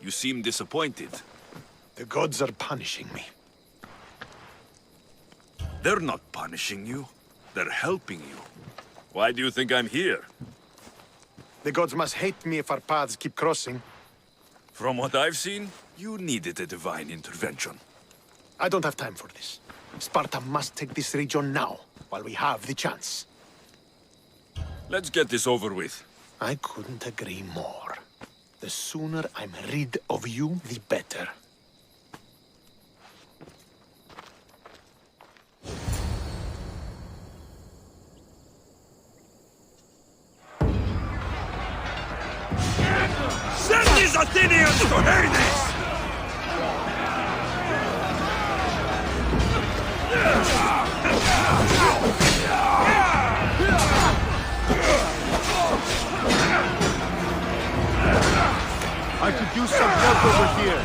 You seem disappointed. The gods are punishing me. They're not punishing you. They're helping you. Why do you think I'm here? The gods must hate me if our paths keep crossing. From what I've seen, you needed a divine intervention. I don't have time for this. Sparta must take this region now, while we have the chance. Let's get this over with. I couldn't agree more. The sooner I'm rid of you, the better. Send these Athenians to Hades! I could use some help over here.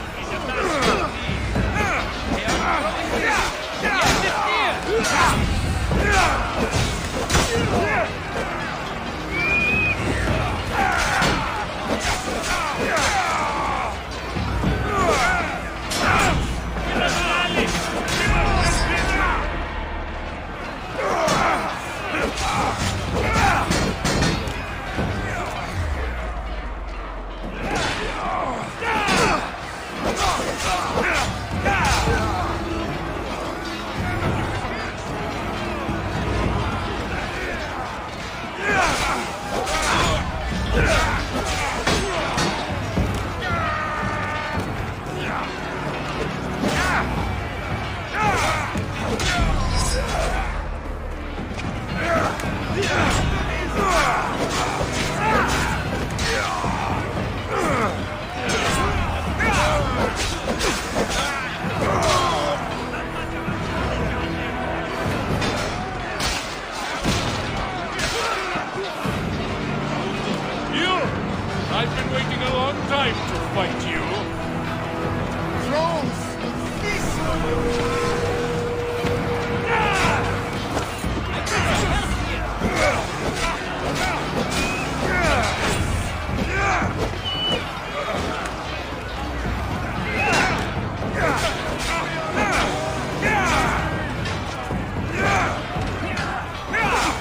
I've been waiting a long time to fight you. Trolls! Feast on you!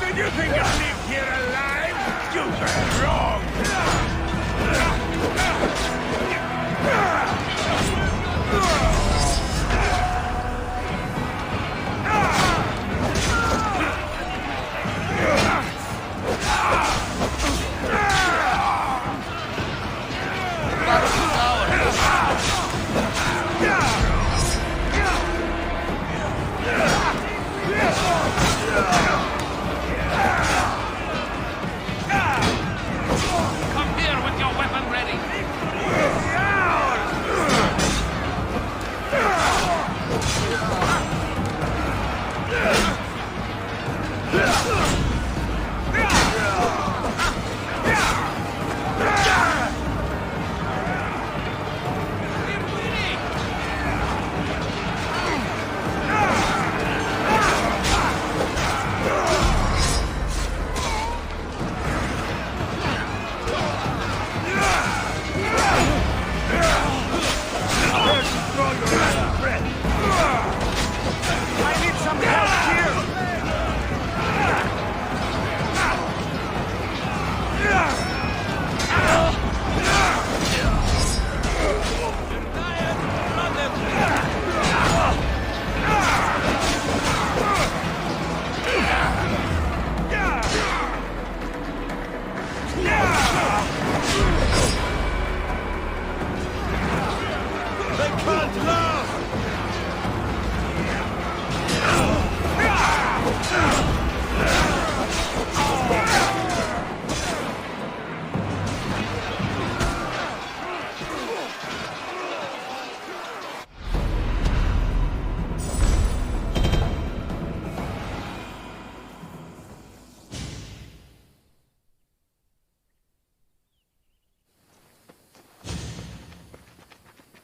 Did you think I'd live here alive? You were wrong! Come here with your weapon ready.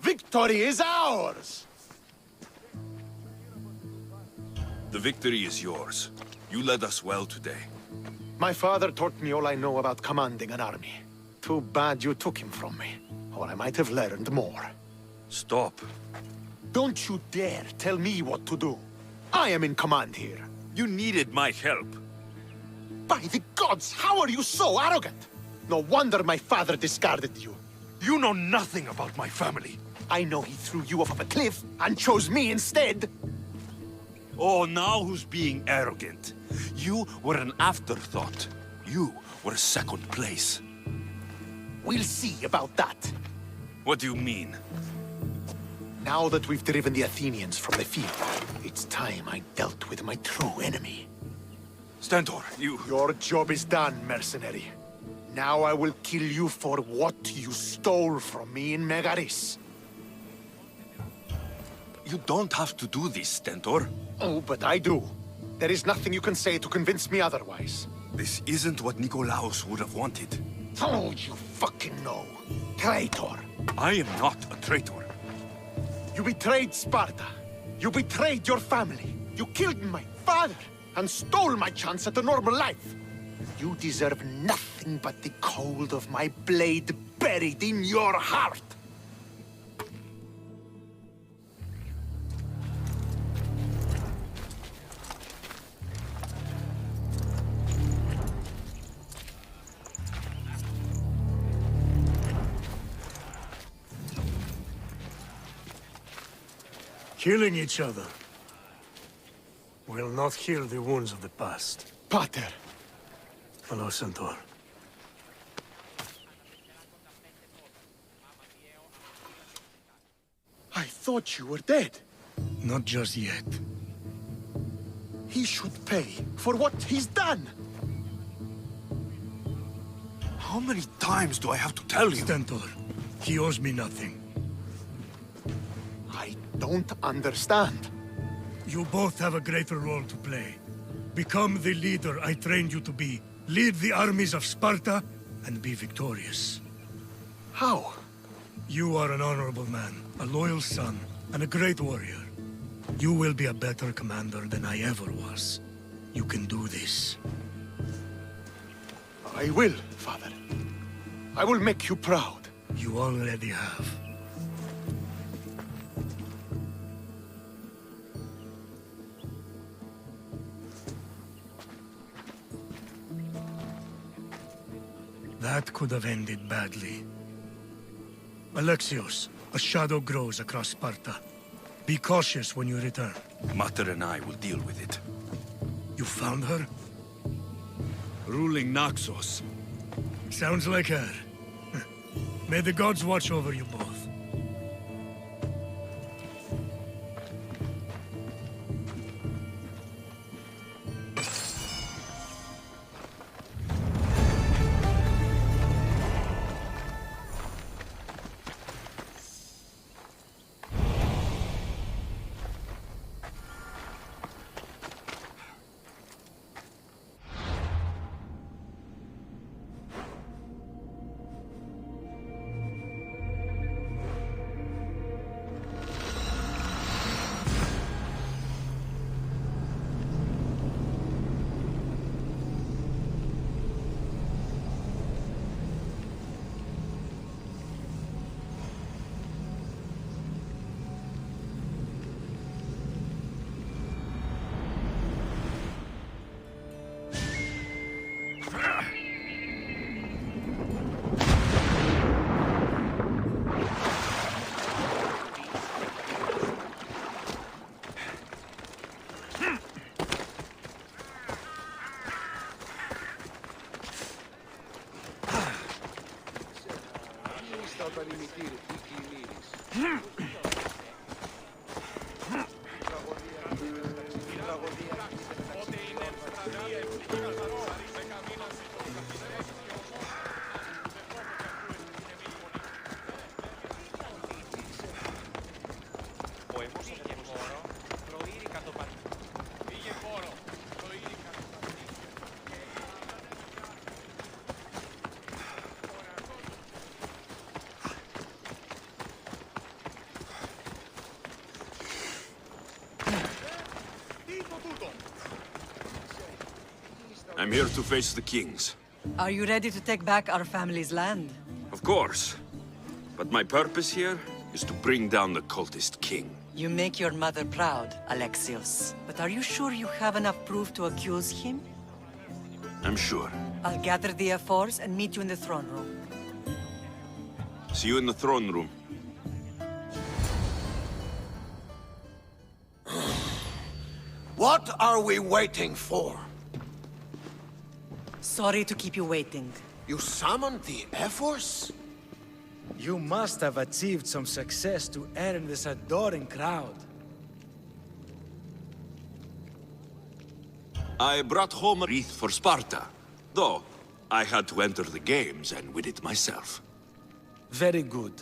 Victory is ours! The victory is yours. You led us well today. My father taught me all I know about commanding an army. Too bad you took him from me. or I might have learned more. Stop. Don't you dare tell me what to do. I am in command here. You needed my help. By the gods, how are you so arrogant? No wonder my father discarded you. You know nothing about my family. I know he threw you off of a cliff and chose me instead. Oh, now who's being arrogant? You were an afterthought. You were second place. We'll see about that. What do you mean? Now that we've driven the Athenians from the field, it's time I dealt with my true enemy. Stentor, you... Your job is done, mercenary. Now I will kill you for what you stole from me in Megaris. You don't have to do this, Stentor. Oh, but I do. There is nothing you can say to convince me otherwise. This isn't what Nikolaos would have wanted. Oh, you fucking know. Traitor. I am not a traitor. You betrayed Sparta. You betrayed your family. You killed my father and stole my chance at a normal life. You deserve nothing but the cold of my blade buried in your heart. Killing each other will not heal the wounds of the past. Pater. Hello, Centaur. I thought you were dead. Not just yet. He should pay for what he's done. How many times do I have to tell you? Stentor, he owes me nothing. I don't understand. You both have a greater role to play. Become the leader I trained you to be. Lead the armies of Sparta and be victorious. How? You are an honorable man, a loyal son, and a great warrior. You will be a better commander than I ever was. You can do this. I will, Father. I will make you proud. You already have. That could have ended badly. Alexios, a shadow grows across Sparta. Be cautious when you return. Mater and I will deal with it. You found her? Ruling Naxos. Sounds like her. May the gods watch over you both. I'm here to face the kings. Are you ready to take back our family's land? Of course. But my purpose here is to bring down the cultist king. You make your mother proud, Alexios. But are you sure you have enough proof to accuse him? I'm sure. I'll gather the F4s and meet you in the throne room. See you in the throne room. What are we waiting for? Sorry to keep you waiting. You summoned the F-Force? You must have achieved some success to earn this adoring crowd. I brought home a wreath for Sparta, though I had to enter the games and win it myself. Very good.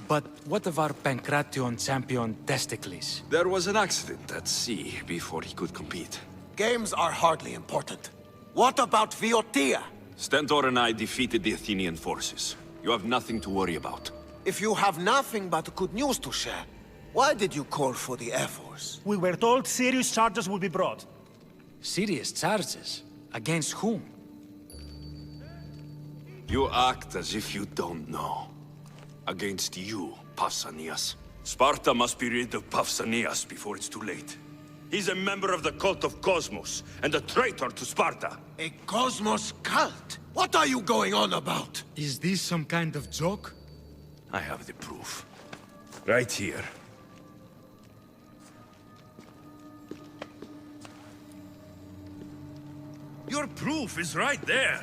But what of our Pancration champion Testicles? There was an accident at sea before he could compete. Games are hardly important. What about Viotia? Stentor and I defeated the Athenian forces. You have nothing to worry about. If you have nothing but good news to share, why did you call for the Air Force? We were told serious charges would be brought. Serious charges? Against whom? You act as if you don't know. Against you, Pausanias. Sparta must be rid of Pausanias before it's too late. He's a member of the cult of Cosmos, and a traitor to Sparta. A Cosmos cult? What are you going on about? Is this some kind of joke? I have the proof. Right here. Your proof is right there.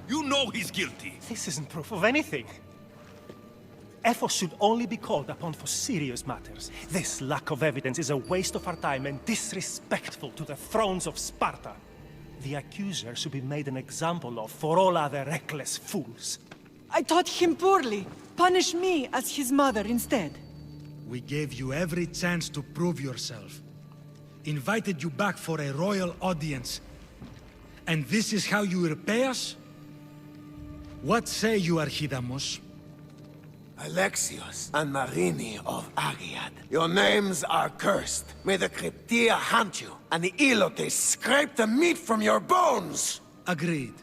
You know he's guilty. This isn't proof of anything. Efforts should only be called upon for serious matters. This lack of evidence is a waste of our time and disrespectful to the thrones of Sparta. The accuser should be made an example of for all other reckless fools. I taught him poorly. Punish me as his mother instead. We gave you every chance to prove yourself. Invited you back for a royal audience. And this is how you repay us? What say you, Archidamos? Alexios and Marini of Agiad. Your names are cursed. May the Cryptia hunt you, and the Elotes scrape the meat from your bones! Agreed.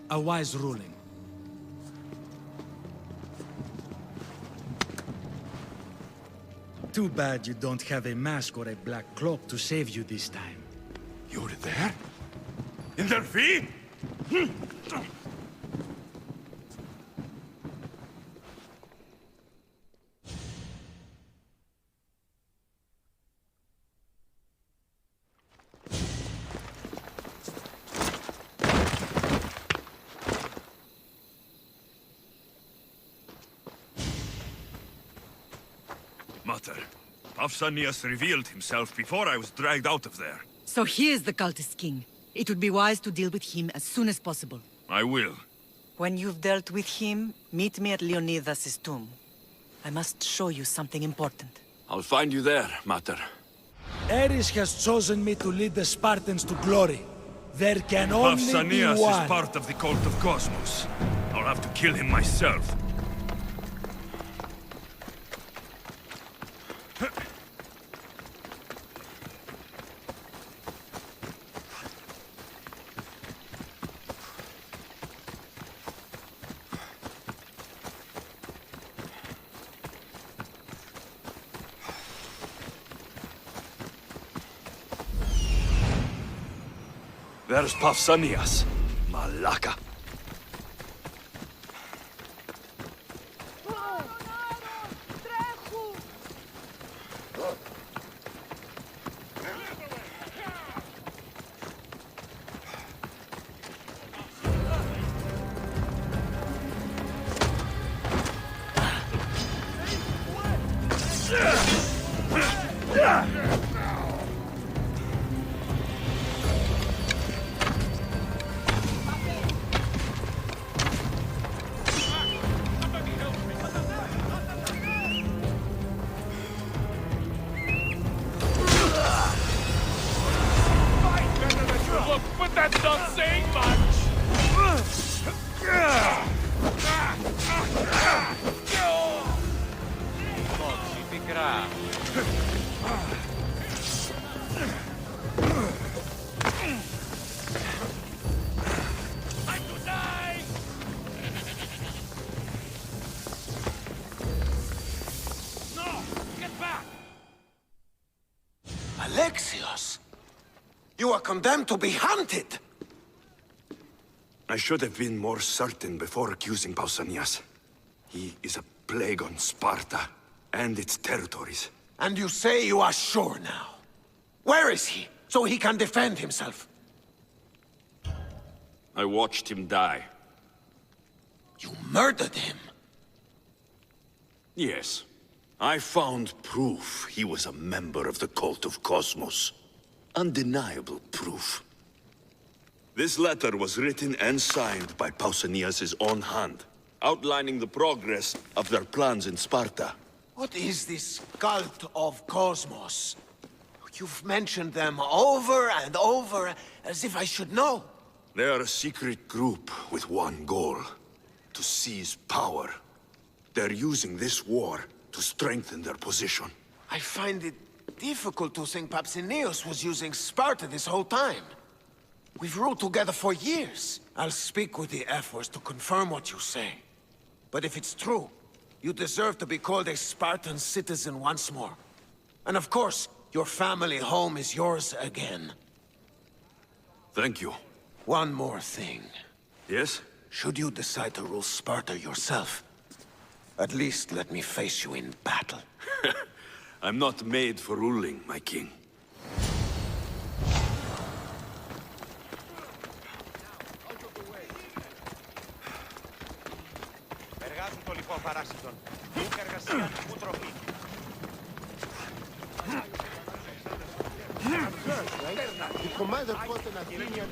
A wise ruling. Too bad you don't have a mask or a black cloak to save you this time. You were there? In their feet? Mater, Pausanias revealed himself before I was dragged out of there. So he is the cultist king. It would be wise to deal with him as soon as possible. I will. When you've dealt with him, meet me at Leonidas' tomb. I must show you something important. I'll find you there, Mater. Ares has chosen me to lead the Spartans to glory. There can only be Pausanias one. is part of the cult of Cosmos. I'll have to kill him myself. There's Pausanias, Malaka. But that's not saying much! Alexios! You are condemned to be hunted! I should have been more certain before accusing Pausanias. He is a plague on Sparta and its territories. And you say you are sure now? Where is he, so he can defend himself? I watched him die. You murdered him? Yes. I found proof he was a member of the cult of Cosmos. Undeniable proof. This letter was written and signed by Pausanias' own hand, outlining the progress of their plans in Sparta. What is this cult of Cosmos? You've mentioned them over and over, as if I should know. They are a secret group with one goal: to seize power. They're using this war to strengthen their position. I find it difficult to think Pausanias was using Sparta this whole time. We've ruled together for years. I'll speak with the F-Force to confirm what you say. But if it's true, you deserve to be called a Spartan citizen once more. And of course, your family home is yours again. Thank you. One more thing. Yes? Should you decide to rule Sparta yourself, at least let me face you in battle. I'm not made for ruling, my king. The commander put an Athenian...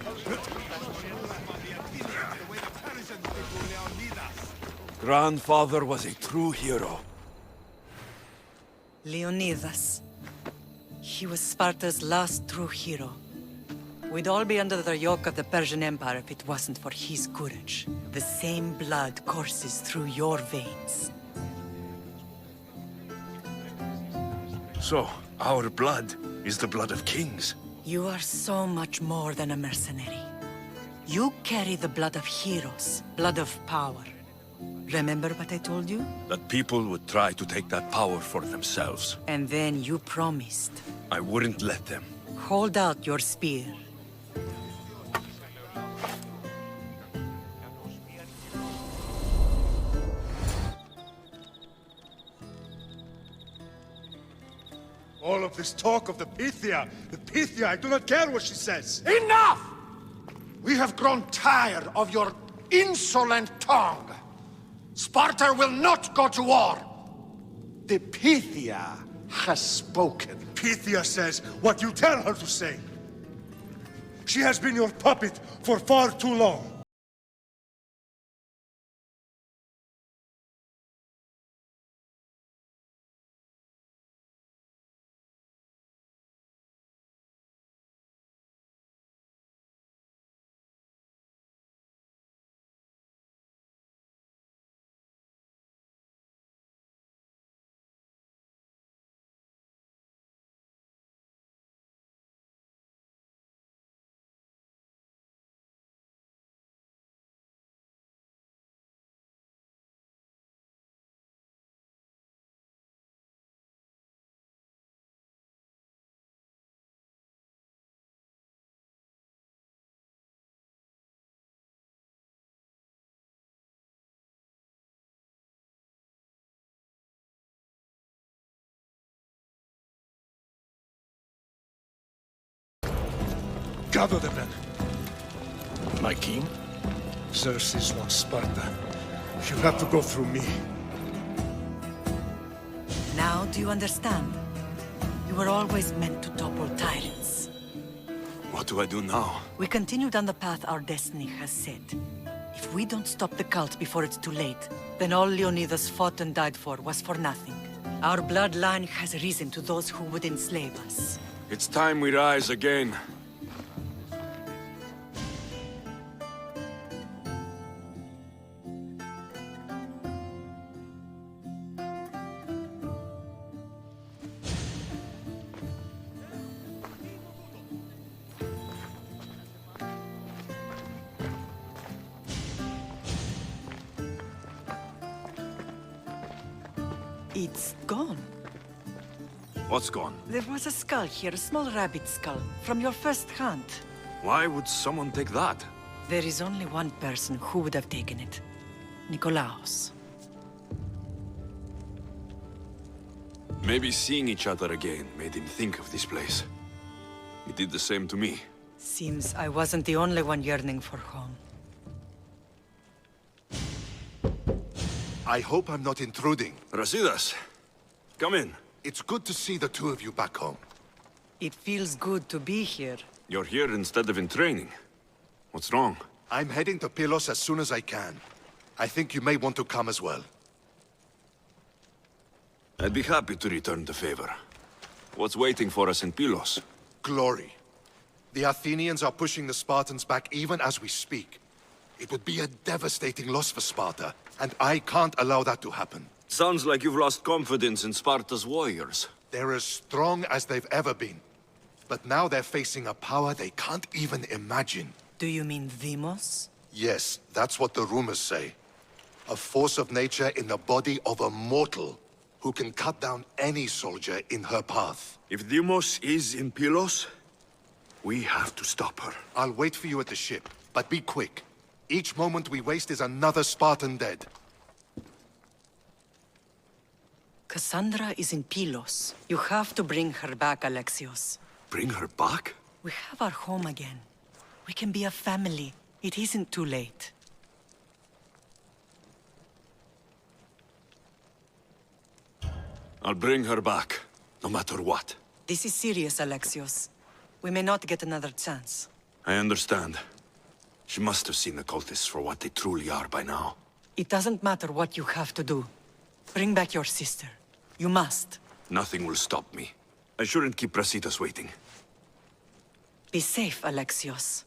Grandfather was a true hero. Leonidas. He was Sparta's last true hero. We'd all be under the yoke of the Persian Empire if it wasn't for his courage. The same blood courses through your veins. So, our blood is the blood of kings. You are so much more than a mercenary. You carry the blood of heroes, blood of power. Remember what I told you? That people would try to take that power for themselves. And then you promised. I wouldn't let them. Hold out your spear. All of this talk of the Pythia, I do not care what she says. Enough! We have grown tired of your insolent tongue. Sparta will not go to war. The Pythia has spoken. Pythia says what you tell her to say. She has been your puppet for far too long. Gather the men. My king? Xerxes wants Sparta. She'll have to go through me. Now do you understand? You were always meant to topple tyrants. What do I do now? We continue down the path our destiny has set. If we don't stop the cult before it's too late, then all Leonidas fought and died for was for nothing. Our bloodline has risen to those who would enslave us. It's time we rise again. It's gone. What's gone? There was a skull here, a small rabbit skull, from your first hunt. Why would someone take that? There is only one person who would have taken it. Nikolaos. Maybe seeing each other again made him think of this place. He did the same to me. Seems I wasn't the only one yearning for home. I hope I'm not intruding. Rasidas, come in. It's good to see the two of you back home. It feels good to be here. You're here instead of in training. What's wrong? I'm heading to Pylos as soon as I can. I think you may want to come as well. I'd be happy to return the favor. What's waiting for us in Pylos? Glory. The Athenians are pushing the Spartans back even as we speak. It would be a devastating loss for Sparta, and I can't allow that to happen. Sounds like you've lost confidence in Sparta's warriors. They're as strong as they've ever been. But now they're facing a power they can't even imagine. Do you mean Demos? Yes, that's what the rumors say. A force of nature in the body of a mortal who can cut down any soldier in her path. If Demos is in Pylos, we have to stop her. I'll wait for you at the ship, but be quick. Each moment we waste is another Spartan dead. Cassandra is in Pylos. You have to bring her back, Alexios. Bring her back? We have our home again. We can be a family. It isn't too late. I'll bring her back, no matter what. This is serious, Alexios. We may not get another chance. I understand. She must have seen the cultists for what they truly are by now. It doesn't matter what you have to do. Bring back your sister. You must. Nothing will stop me. I shouldn't keep Brasidas waiting. Be safe, Alexios.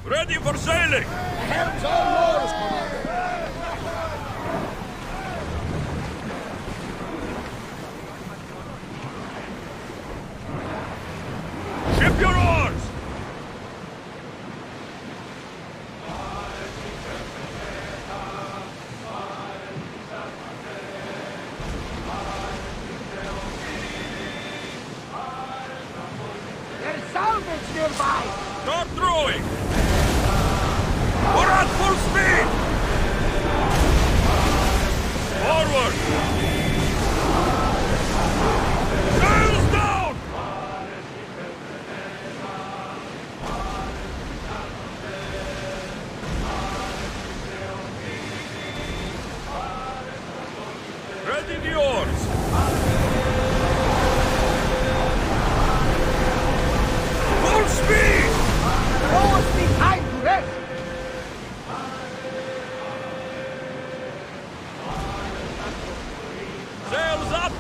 Ready for sailing! Helm's all yours, Commander. Ship your oars! There's salvage nearby. Start throwing! We're at full speed! Forward! Sails down! Ready the oars! Full speed! Always be time to rest. Sails up!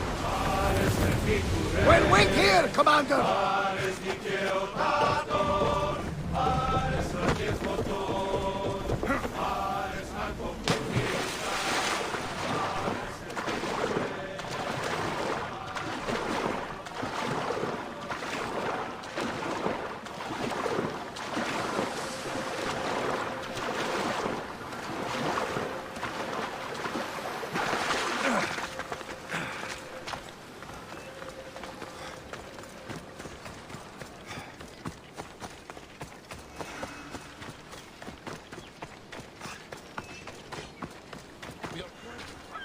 We'll wait here, Commander.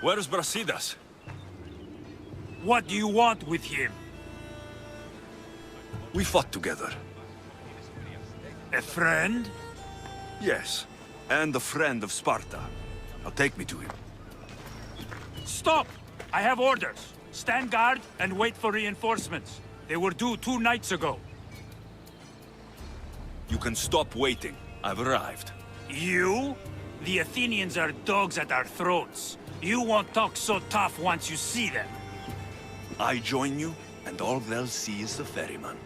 Where's Brasidas? What do you want with him? We fought together. A friend? Yes, and a friend of Sparta. Now take me to him. Stop! I have orders. Stand guard and wait for reinforcements. They were due 2 nights ago. You can stop waiting. I've arrived. You? The Athenians are dogs at our throats. You won't talk so tough once you see them. I join you, and all they'll see is the ferryman.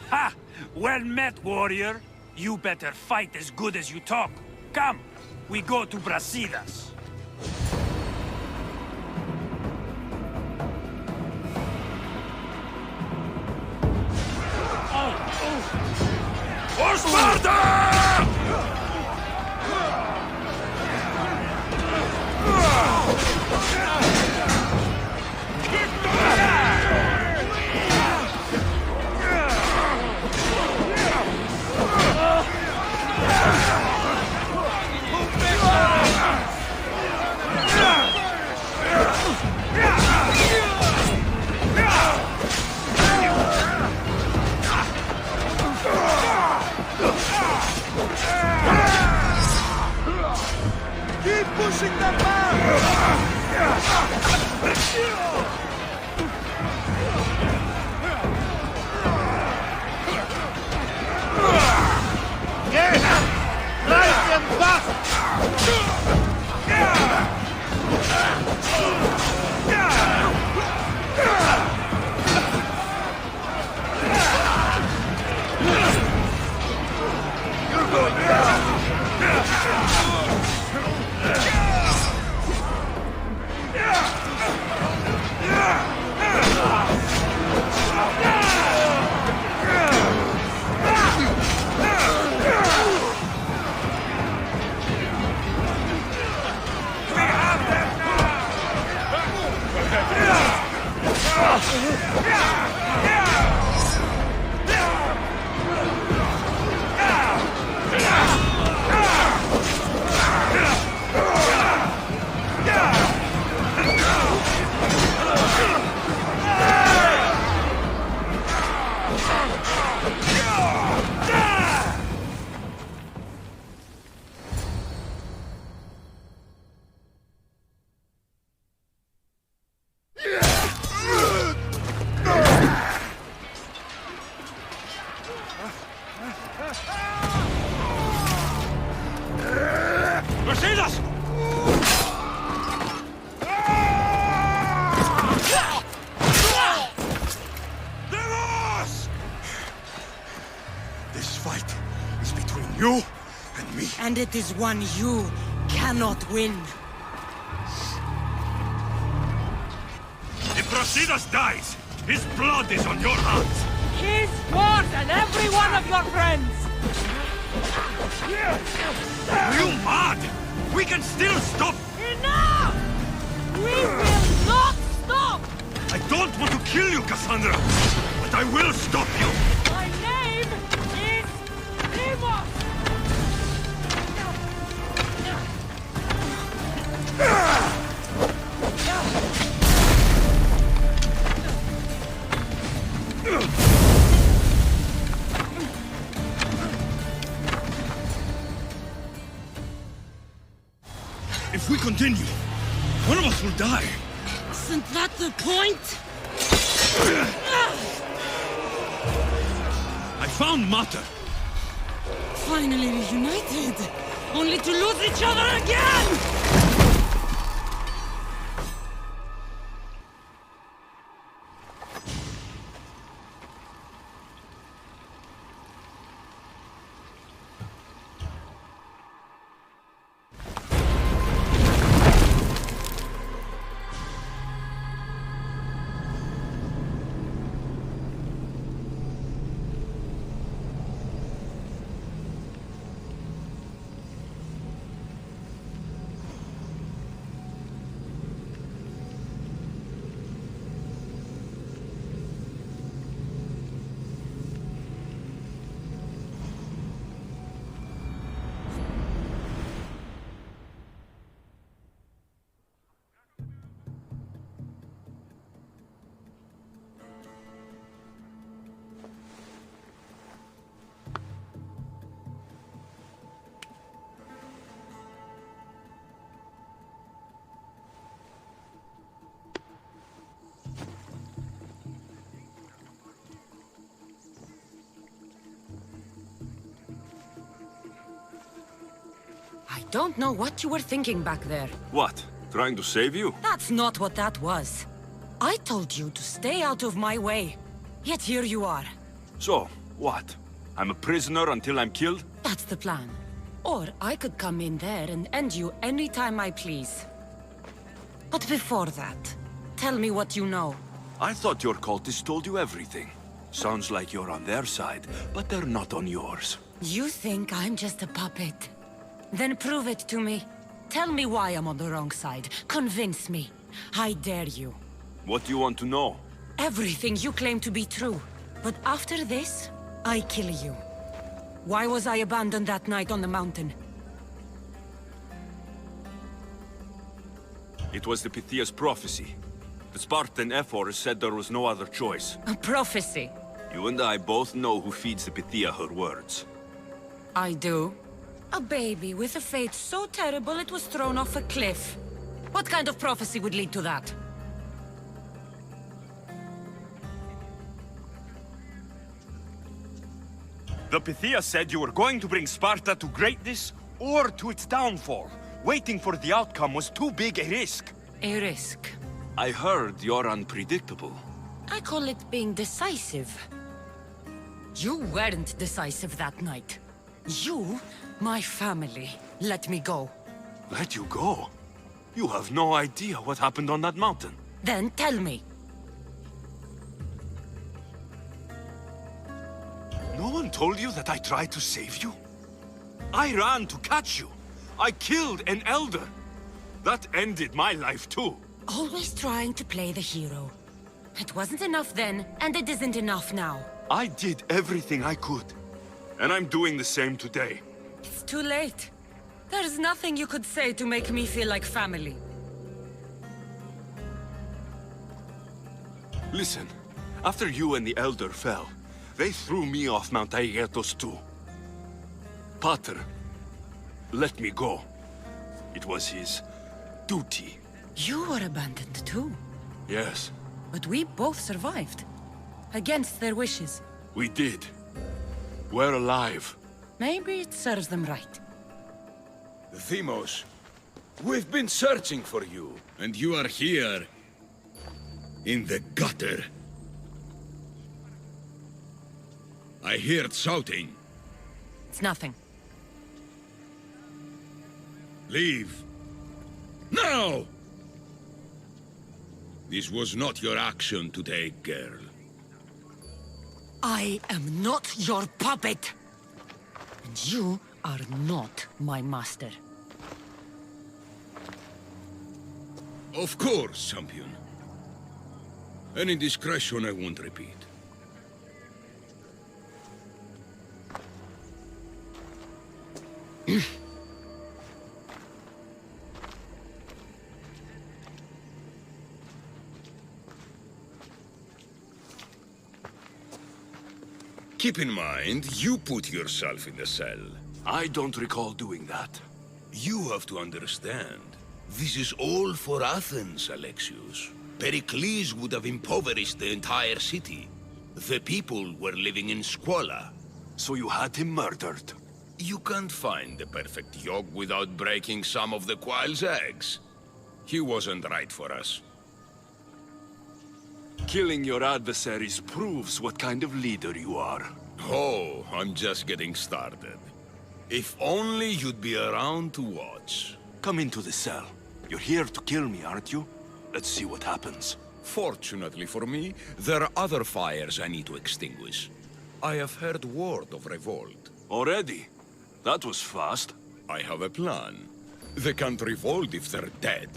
Ha! Well met, warrior. You better fight as good as you talk. Come, we go to Brasidas. For Sparta! Keep pushing them back! Drive them back! Brasidas! This fight is between you and me. And it is one you cannot win. If Brasidas dies, his blood is on your hands. His, yours, and every one of your friends! Are you mad? We can still stop! Enough! We will not stop! I don't want to kill you, Cassandra, but I will stop you! My name is Deimos! If we continue, one of us will die. Isn't that the point? I found Mater. Finally reunited, only to lose each other again! don't know what you were thinking back there. What? Trying to save you? That's not what that was. I told you to stay out of my way. Yet here you are. So, what? I'm a prisoner until I'm killed? That's the plan. Or I could come in there and end you anytime I please. But before that, tell me what you know. I thought your cultists told you everything. Sounds like you're on their side, but they're not on yours. You think I'm just a puppet? Then prove it to me. Tell me why I'm on the wrong side. Convince me. I dare you. What do you want to know? Everything you claim to be true. But after this, I kill you. Why was I abandoned that night on the mountain? It was the Pythia's prophecy. The Spartan Ephor said there was no other choice. A prophecy? You and I both know who feeds the Pythia her words. I do. A baby with a fate so terrible it was thrown off a cliff. What kind of prophecy would lead to that? The Pythia said you were going to bring Sparta to greatness or to its downfall. Waiting for the outcome was too big a risk. A risk? I heard you're unpredictable. I call it being decisive. You weren't decisive that night. You, my family, let me go. Let you go? You have no idea what happened on that mountain. Then tell me. No one told you that I tried to save you? I ran to catch you. I killed an elder. That ended my life too. Always trying to play the hero. It wasn't enough then, and it isn't enough now. I did everything I could. And I'm doing the same today. It's too late. There's nothing you could say to make me feel like family. Listen, after you and the Elder fell, they threw me off Mount Aegetos too. Pater let me go. It was his duty. You were abandoned too. Yes. But we both survived. Against their wishes. We did. We're alive. Maybe it serves them right. Themos, we've been searching for you. And you are here. In the gutter. I heard shouting. It's nothing. Leave. Now! This was not your action to take, girl. I am not your puppet! And you are not my master. Of course, champion. Any indiscretion I won't repeat. Keep in mind, you put yourself in the cell. I don't recall doing that. You have to understand. This is all for Athens, Alexios. Pericles would have impoverished the entire city. The people were living in squalor. So you had him murdered? You can't find the perfect yolk without breaking some of the quail's eggs. He wasn't right for us. Killing your adversaries proves what kind of leader you are. Oh, I'm just getting started. If only you'd be around to watch. Come into the cell. You're here to kill me, aren't you? Let's see what happens. Fortunately for me, there are other fires I need to extinguish. I have heard word of revolt. Already? That was fast. I have a plan. They can't revolt if they're dead.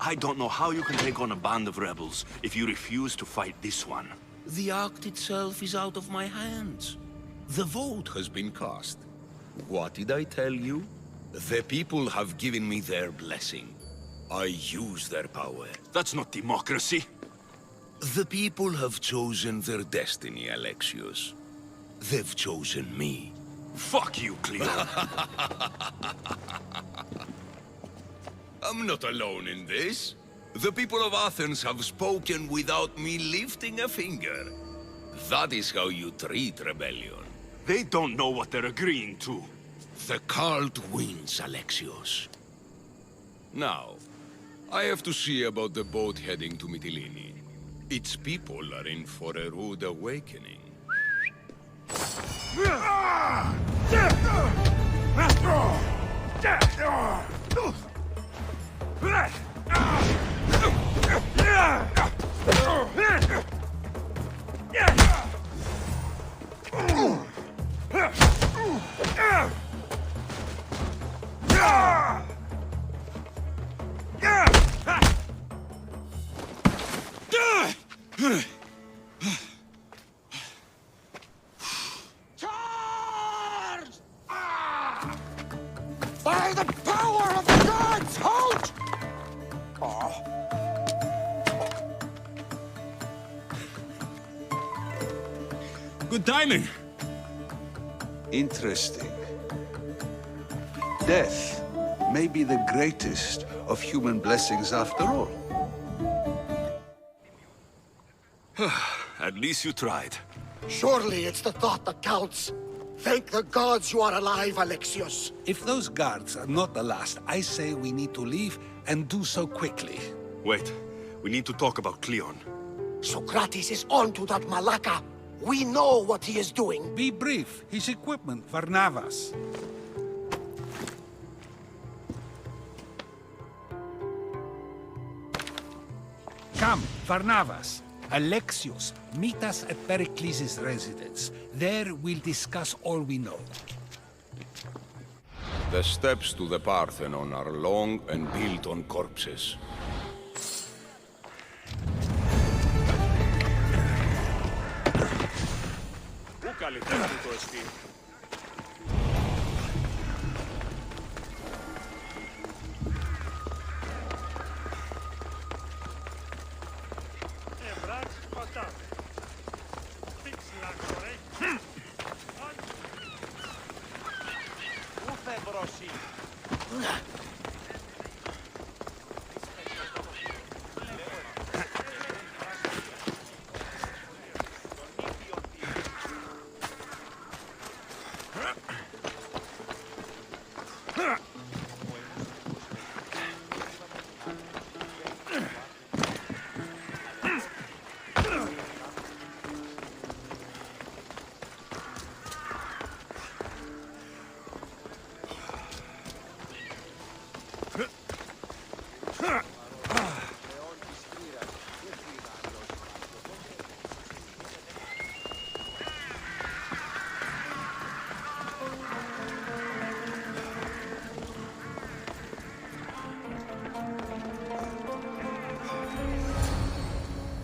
I don't know how you can take on a band of rebels if you refuse to fight this one. The act itself is out of my hands. The vote has been cast. What did I tell you? The people have given me their blessing. I use their power. That's not democracy. The people have chosen their destiny, Alexios. They've chosen me. Fuck you, Cleo. I'm not alone in this. The people of Athens have spoken without me lifting a finger. That is how you treat rebellion. They don't know what they're agreeing to. The cult wins, Alexios. Now, I have to see about the boat heading to Mytilene. Its people are in for a rude awakening. By the power of the gods, halt! Good timing. Interesting. Death may be the greatest of human blessings after all. At least you tried. Surely it's the thought that counts. Thank the gods you are alive, Alexios. If those guards are not the last, I say we need to leave and do so quickly. Wait, we need to talk about Cleon. Socrates is onto that Malaka. We know what he is doing. Be brief. His equipment, Varnavas. Come, Varnavas. Alexios, meet us at Pericles' residence. There we'll discuss all we know. The steps to the Parthenon are long and built on corpses.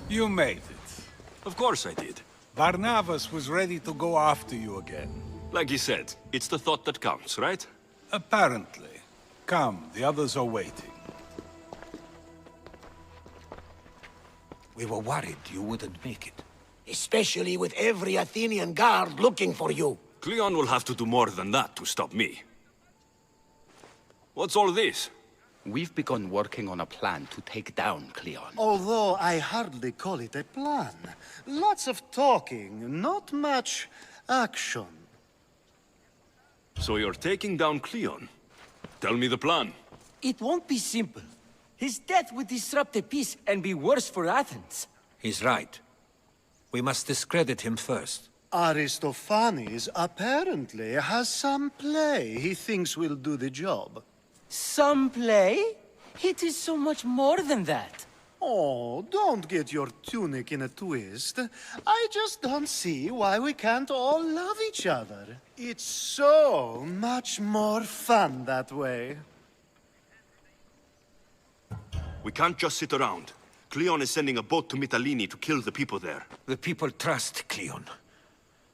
You made it. Of course I did. Varnavas was ready to go after you again. Like he said, it's the thought that counts, right? Apparently. Come, the others are waiting. We were worried you wouldn't make it. Especially with every Athenian guard looking for you. Cleon will have to do more than that to stop me. What's all this? We've begun working on a plan to take down Cleon. Although I hardly call it a plan. Lots of talking, not much action. So you're taking down Cleon? Tell me the plan. It won't be simple. His death would disrupt the peace and be worse for Athens. He's right. We must discredit him first. Aristophanes apparently has some play he thinks will do the job. Some play? It is so much more than that. Oh, don't get your tunic in a twist. I just don't see why we can't all love each other. It's so much more fun that way. We can't just sit around. Cleon is sending a boat to Mytilene to kill the people there. The people trust Cleon.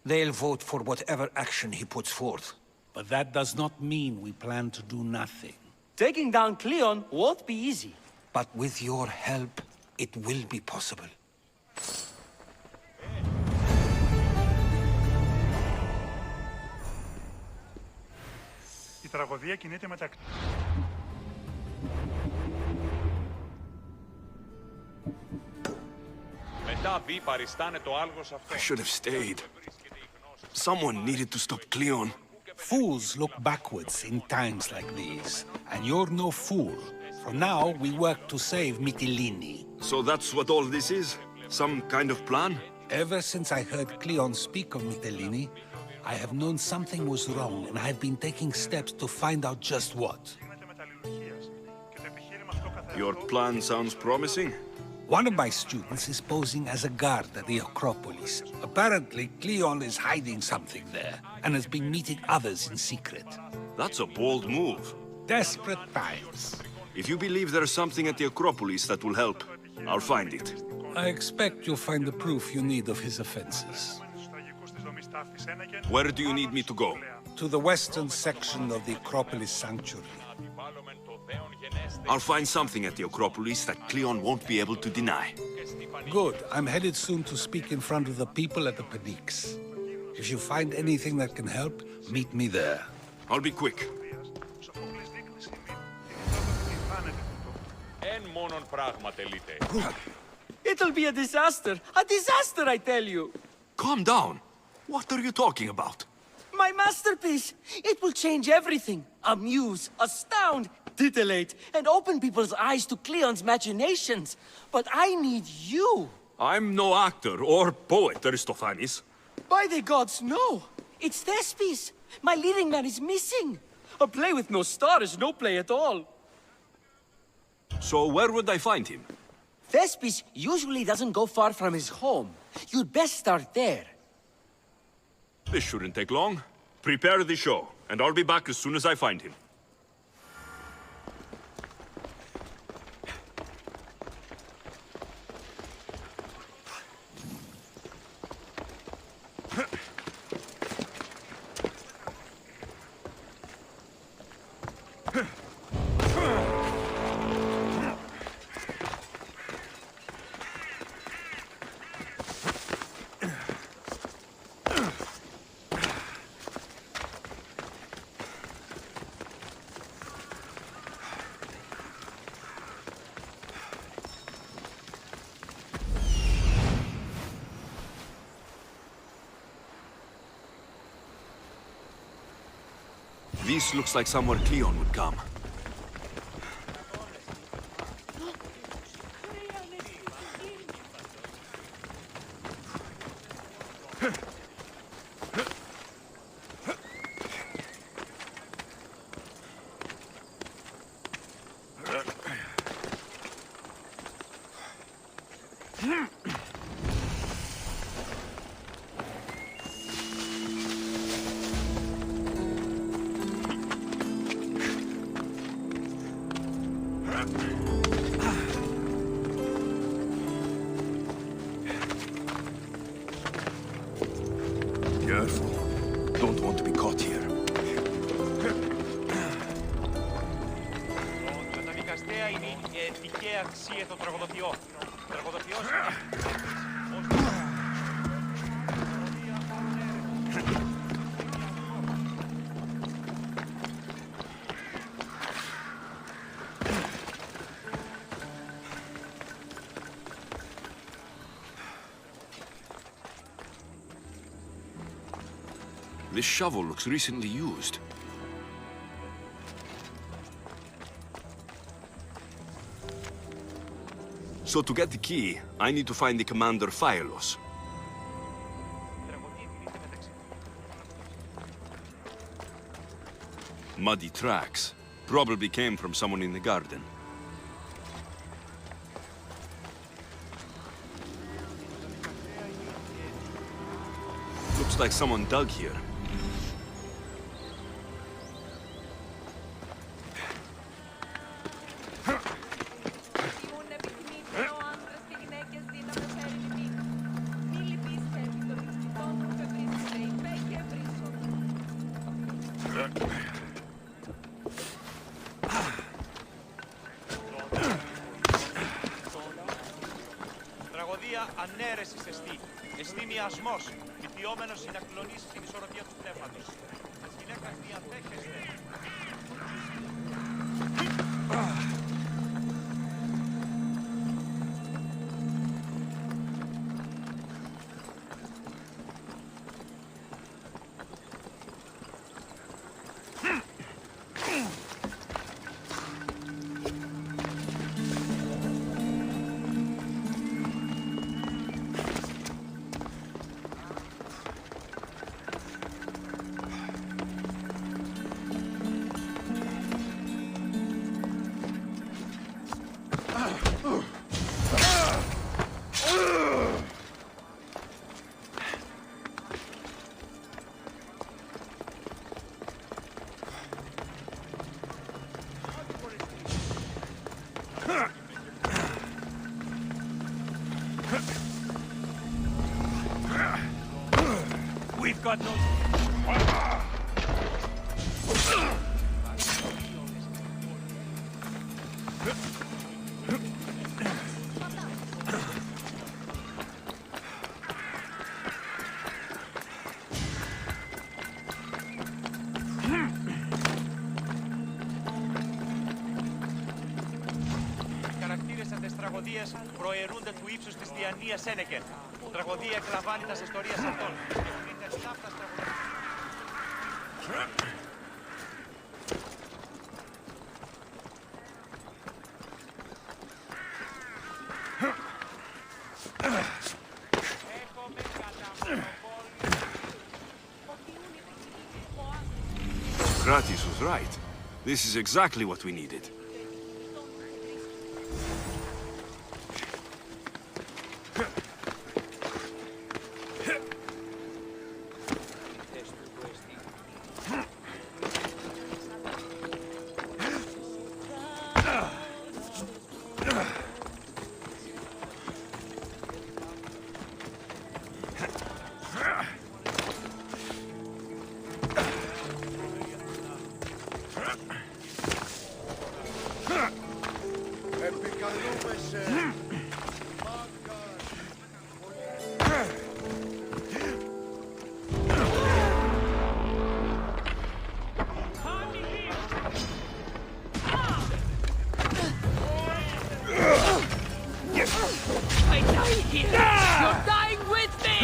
They'll vote for whatever action he puts forth. But that does not mean we plan to do nothing. Taking down Cleon won't be easy. But with your help, it will be possible. Η τραγωδία κινείται μεταξύ. Μετά μπει παριστάνε το άλγος αυτό. I should have stayed. Someone needed to stop Cleon. Fools look backwards in times like these, and you're no fool. From now, we work to save Mytilene. So that's what all this is? Some kind of plan? Ever since I heard Cleon speak of Mytilene, I have known something was wrong, and I've been taking steps to find out just what. Your plan sounds promising. One of my students is posing as a guard at the Acropolis. Apparently, Cleon is hiding something there, and has been meeting others in secret. That's a bold move. Desperate times. If you believe there's something at the Acropolis that will help, I'll find it. I expect you'll find the proof you need of his offenses. Where do you need me to go? To the western section of the Acropolis Sanctuary. I'll find something at the Acropolis that Cleon won't be able to deny. Good. I'm headed soon to speak in front of the people at the Pnyx. If you find anything that can help, meet me there. I'll be quick. It'll be a disaster! A disaster, I tell you! Calm down. What are you talking about? My masterpiece! It will change everything. Amuse, astound, titillate, and open people's eyes to Cleon's machinations. But I need you! I'm no actor or poet, Aristophanes. By the gods, no! It's Thespis! My leading man is missing! A play with no star is no play at all. So where would I find him? Thespis usually doesn't go far from his home. You'd best start there. This shouldn't take long. Prepare the show, and I'll be back as soon as I find him. This looks like somewhere Cleon would come. Careful. Don't want to be caught here. Καταδικαστέα είναι η τυχαία αξία των τραγωδοποιών. Τραγωδοποιός... This shovel looks recently used. So to get the key, I need to find the commander Phylos. Muddy tracks. Probably came from someone in the garden. Looks like someone dug here. Τραγωδία ανέρεσης εστί. Εστί μιασμός. Μυθιόμενος συνακλονής στην ισορροπία του πνεύματος. Της γυναίκας διαδέχεστε. We've got no... τραγωδίες προαιρούνται του ύψους της διανοίας Σένεκεν. Τραγωδία εκλαμβάνει τα ιστορίας αυτών. Kratis was right. This is exactly what we needed. I die here! You're dying with me!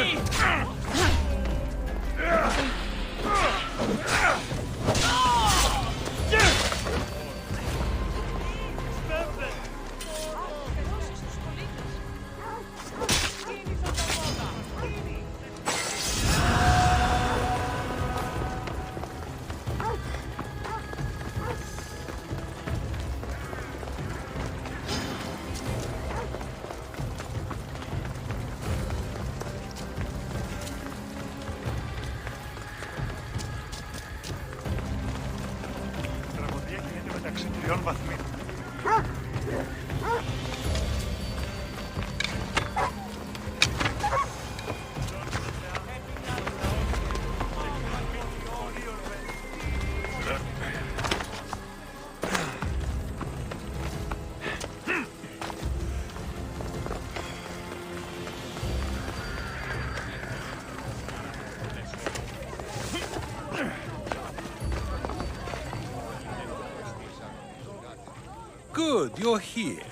Good, you're here.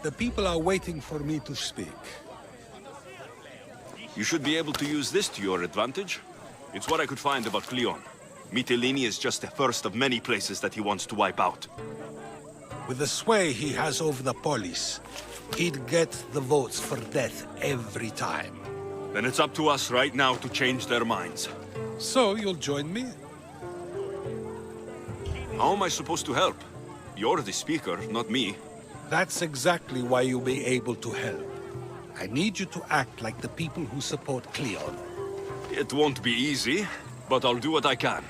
The people are waiting for me to speak. You should be able to use this to your advantage. It's what I could find about Cleon. Mytilene is just the first of many places that he wants to wipe out. With the sway he has over the polis, he'd get the votes for death every time. Then it's up to us right now to change their minds. So, you'll join me? How am I supposed to help? You're the speaker, not me. That's exactly why you'll be able to help. I need you to act like the people who support Cleon. It won't be easy, but I'll do what I can.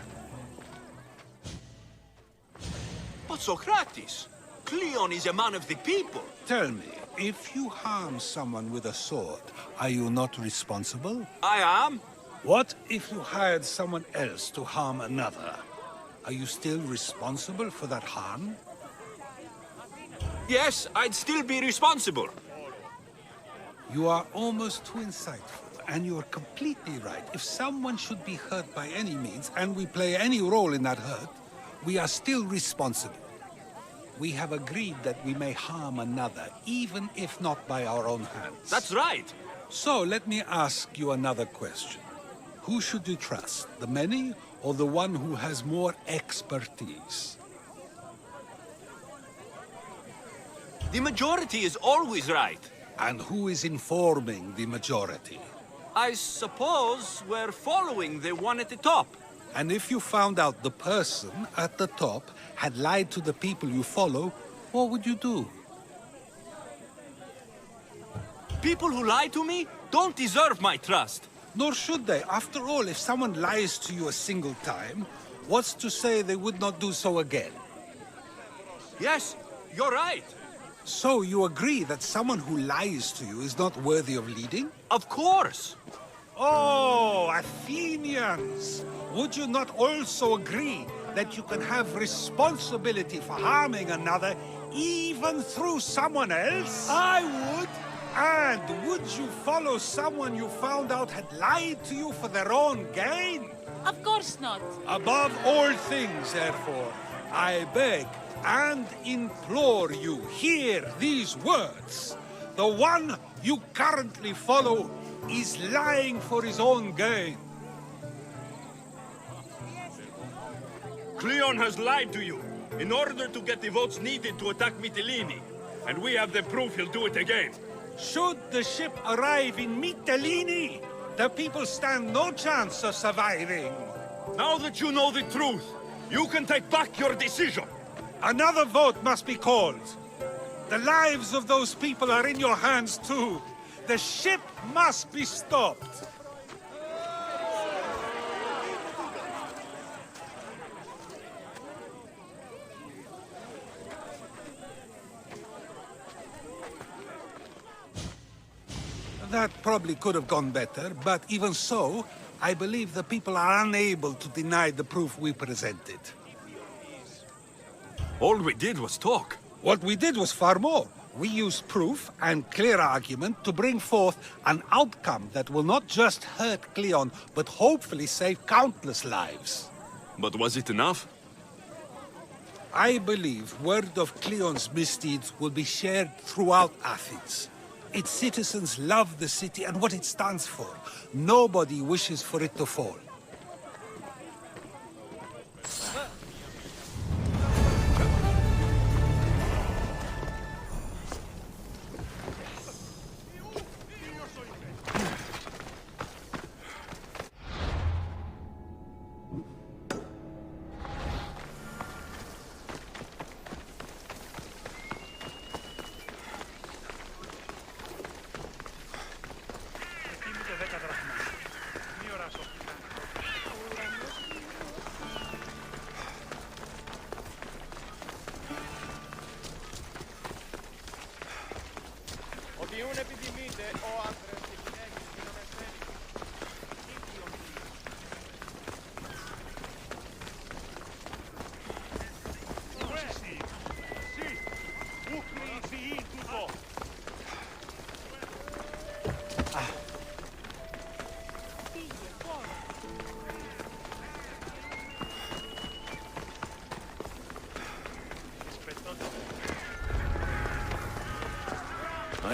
But Socrates, Cleon is a man of the people. Tell me, if you harm someone with a sword, are you not responsible? I am. What if you hired someone else to harm another? Are you still responsible for that harm? Yes, I'd still be responsible. You are almost too insightful, and you're completely right. If someone should be hurt by any means, and we play any role in that hurt, we are still responsible. We have agreed that we may harm another, even if not by our own hands. That's right. So, let me ask you another question. Who should you trust, the many, or the one who has more expertise? The majority is always right. And who is informing the majority? I suppose we're following the one at the top. And if you found out the person at the top had lied to the people you follow, what would you do? People who lie to me don't deserve my trust. Nor should they. After all, if someone lies to you a single time, what's to say they would not do so again? Yes, you're right. So you agree that someone who lies to you is not worthy of leading? Of course. Oh, Athenians! Would you not also agree that you can have responsibility for harming another even through someone else? I would. And would you follow someone you found out had lied to you for their own gain? Of course not. Above all things, therefore, I beg and implore you, hear these words. The one you currently follow is lying for his own gain. Cleon has lied to you in order to get the votes needed to attack Mytilene. And we have the proof he'll do it again. Should the ship arrive in Mytilene, the people stand no chance of surviving. Now that you know the truth, you can take back your decision. Another vote must be called. The lives of those people are in your hands too. The ship must be stopped. That probably could have gone better, but even so, I believe the people are unable to deny the proof we presented. All we did was talk. What we did was far more. We used proof and clear argument to bring forth an outcome that will not just hurt Cleon, but hopefully save countless lives. But was it enough? I believe word of Cleon's misdeeds will be shared throughout Athens. Its citizens love the city and what it stands for. Nobody wishes for it to fall.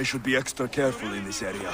I should be extra careful in this area.